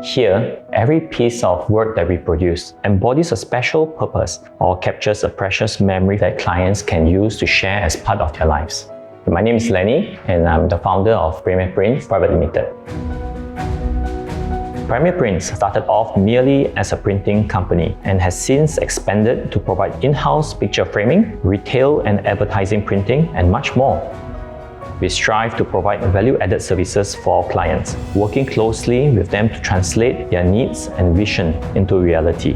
Here, every piece of work that we produce embodies a special purpose or captures a precious memory that clients can use to share as part of their lives. My name is Lenny, and I'm the founder of Premiere Prints Pte Ltd. Premiere Prints started off merely as a printing company and has since expanded to provide in-house picture framing, retail and advertising printing, and much more. We strive to provide value-added services for our clients, working closely with them to translate their needs and vision into reality.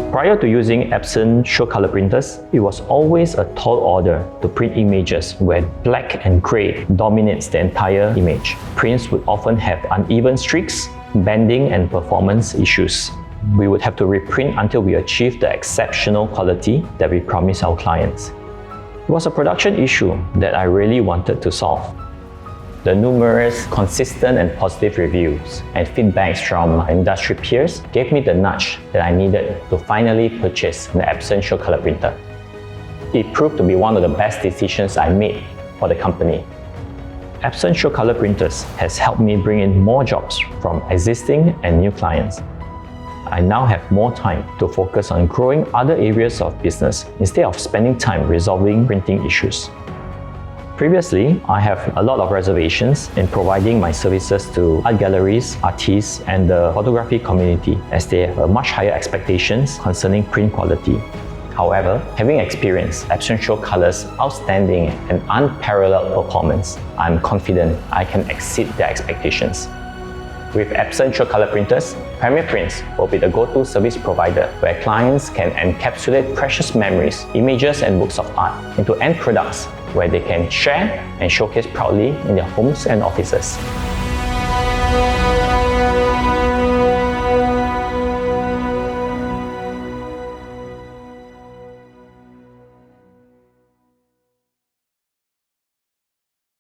Prior to using Epson SureColor printers, it was always a tall order to print images where black and grey dominates the entire image. Prints would often have uneven streaks, bending and performance issues. We would have to reprint until we achieved the exceptional quality that we promised our clients. It was a production issue that I really wanted to solve. The numerous consistent and positive reviews and feedbacks from industry peers gave me the nudge that I needed to finally purchase the Epson SureColor printer. It proved to be one of the best decisions I made for the company. Epson SureColor printers has helped me bring in more jobs from existing and new clients. I now have more time to focus on growing other areas of business instead of spending time resolving printing issues. Previously, I have a lot of reservations in providing my services to art galleries, artists, and the photography community, as they have much higher expectations concerning print quality. However, having experienced Epson SureColor's outstanding and unparalleled performance, I'm confident I can exceed their expectations. With Epson SureColor printers, Premiere Prints will be the go-to service provider where clients can encapsulate precious memories, images, and works of art into end products where they can share and showcase proudly in their homes and offices.